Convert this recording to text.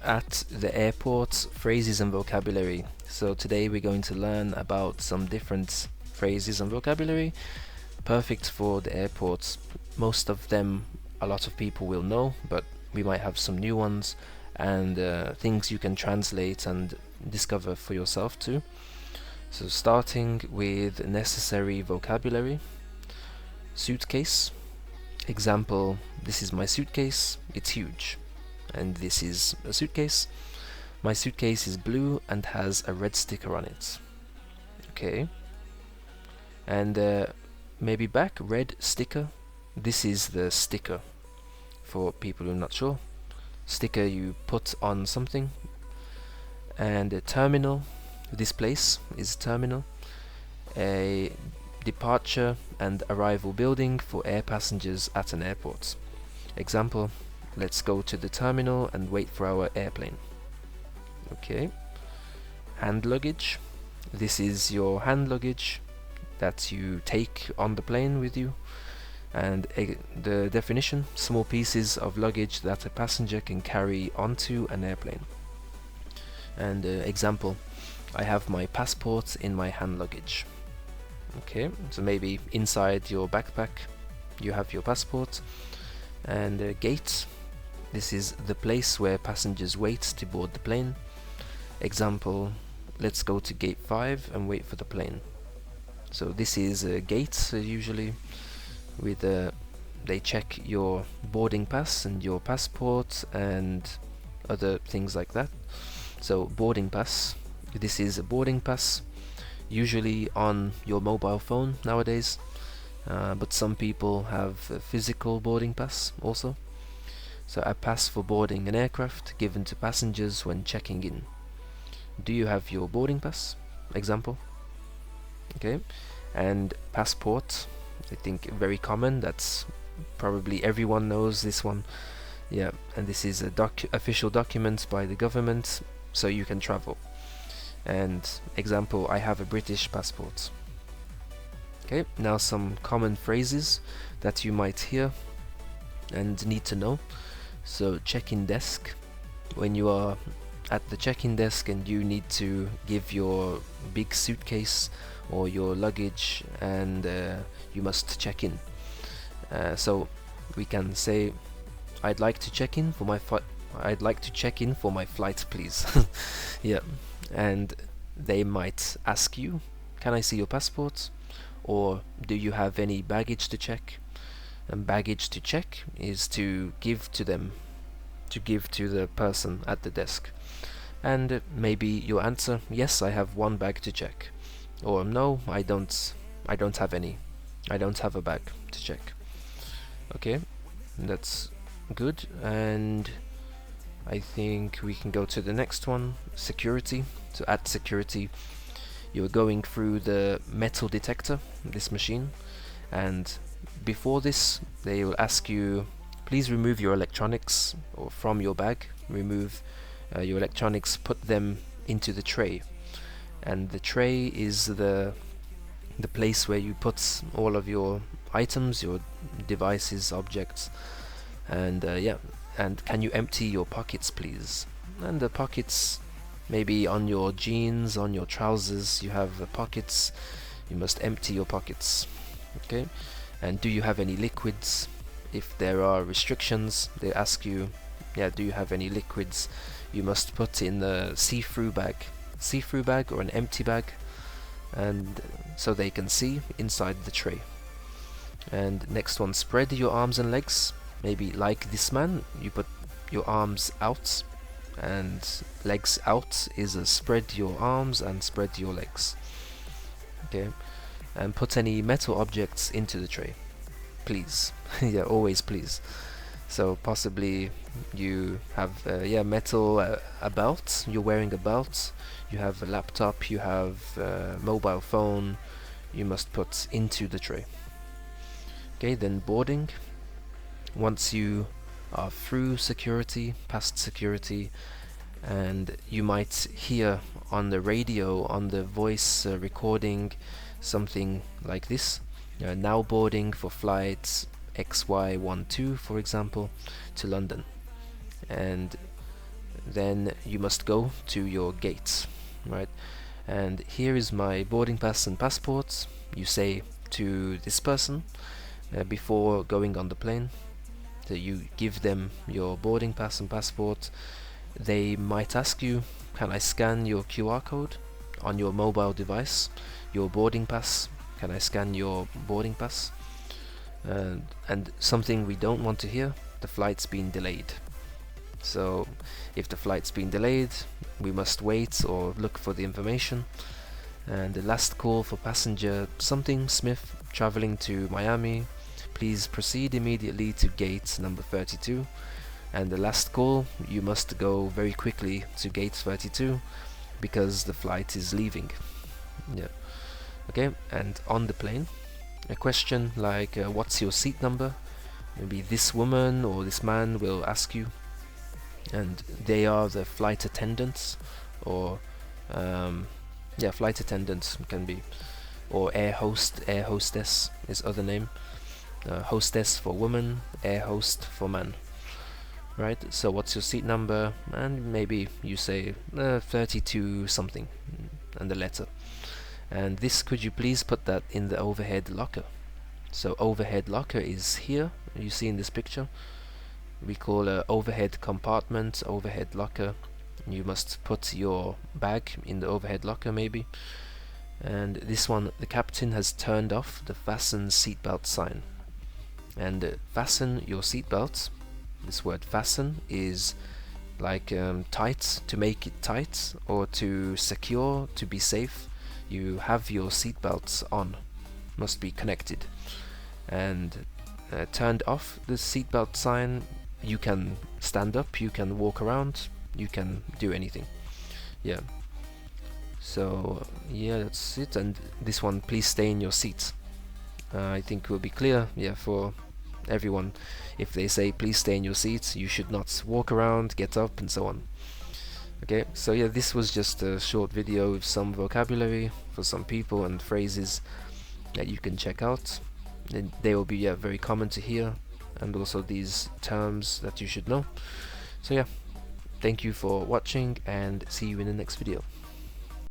at the airport, phrases and vocabulary. So today we're going to learn about some different phrases and vocabulary perfect for the airports. Most of them a lot of people will know, but we might have some new ones and things you can translate and discover for yourself too. So starting with necessary vocabulary. Suitcase. Example, this is my suitcase, it's huge. And this is a suitcase. My suitcase is blue and has a red sticker on it. Okay. And maybe back, red sticker. This is the sticker. For people who are not sure, sticker you put on something. And a terminal. This place is terminal. A departure and arrival building for air passengers at an airport. Example, let's go to the terminal and wait for our airplane. Okay. Hand luggage. This is your hand luggage that you take on the plane with you. And the definition, small pieces of luggage that a passenger can carry onto an airplane. And example, I have my passport in my hand luggage. Okay, so maybe inside your backpack you have your passport. And gate, this is the place where passengers wait to board the plane. Example, let's go to gate 5 and wait for the plane. So this is a gate usually with they check your boarding pass and your passport and other things like that. So boarding pass, this is a boarding pass usually on your mobile phone nowadays, but some people have a physical boarding pass also. So a pass for boarding an aircraft given to passengers when checking in. Do you have your boarding pass? Example. Okay. And passport, I think very common, that's probably everyone knows this one. Yeah, and this is a official document by the government, so you can travel. And example, I have a British passport. Okay, now some common phrases that you might hear and need to know. So check-in desk, when you are at the check-in desk and you need to give your big suitcase or your luggage and you must check in. So we can say, I'd like to check in for my flight, please. Yeah, and they might ask you, can I see your passport? Or do you have any baggage to check? And baggage to check is to give to them, to give to the person at the desk. And maybe your answer, yes, I have one bag to check. Or no, I don't have any. I don't have a bag to check. Okay, that's good. And I think we can go to the next one, security. So at security, you're going through the metal detector, this machine, and before this, they will ask you, please remove your electronics or from your bag. Remove your electronics, put them into the tray. And the tray is the place where you put all of your items, your devices, objects. And yeah, and can you empty your pockets, please? And the pockets, maybe on your jeans, on your trousers, you have pockets. You must empty your pockets. Okay. And do you have any liquids? If there are restrictions, they ask you, yeah, do you have any liquids? You must put in the see-through bag or an empty bag, and so they can see inside the tray. And next one, spread your arms and legs. Maybe like this man, you put your arms out, and legs out is a spread your arms and spread your legs. Okay, and put any metal objects into the tray, please. Yeah, always please. So possibly you have metal, a belt, you're wearing a belt, you have a laptop, you have a mobile phone, you must put into the tray. Okay, then boarding. Once you are through security, past security, and you might hear on the radio, on the voice recording, something like this. Now boarding for flights XY12, for example, to London. And then you must go to your gate, right? And here is my boarding pass and passport. You say to this person before going on the plane that you give them your boarding pass and passport. They might ask you, can I scan your QR code on your mobile device? Your boarding pass, can I scan your boarding pass? And something we don't want to hear, the flight's been delayed. So if the flight's been delayed, we must wait or look for the information. And the last call for passenger something Smith traveling to Miami, please proceed immediately to gate number 32. And the last call, you must go very quickly to gate 32 because the flight is leaving. Yeah. Okay, and on the plane, a question like what's your seat number? Maybe this woman or this man will ask you, and they are the flight attendants, or yeah, flight attendants can be, or air hostess is other name. Hostess for woman, air host for man. Right, so what's your seat number? And maybe you say 32 something and the letter. And this, could you please put that in the overhead locker? So overhead locker is here, you see in this picture. We call a overhead compartment, overhead locker. You must put your bag in the overhead locker maybe. And this one, the captain has turned off the fasten seatbelt sign. And fasten your seatbelt. This word fasten is like tight, to make it tight, or to secure, to be safe. You have your seatbelts on, must be connected. And turned off the seatbelt sign, you can stand up, you can walk around, you can do anything. Yeah. So yeah, that's it. And this one, please stay in your seat. I think will be clear, yeah, for everyone. If they say please stay in your seats, you should not walk around, get up, and so on. Okay, so yeah, this was just a short video with some vocabulary for some people and phrases that you can check out. And they will be very common to hear, and also these terms that you should know. So yeah, thank you for watching, and see you in the next video.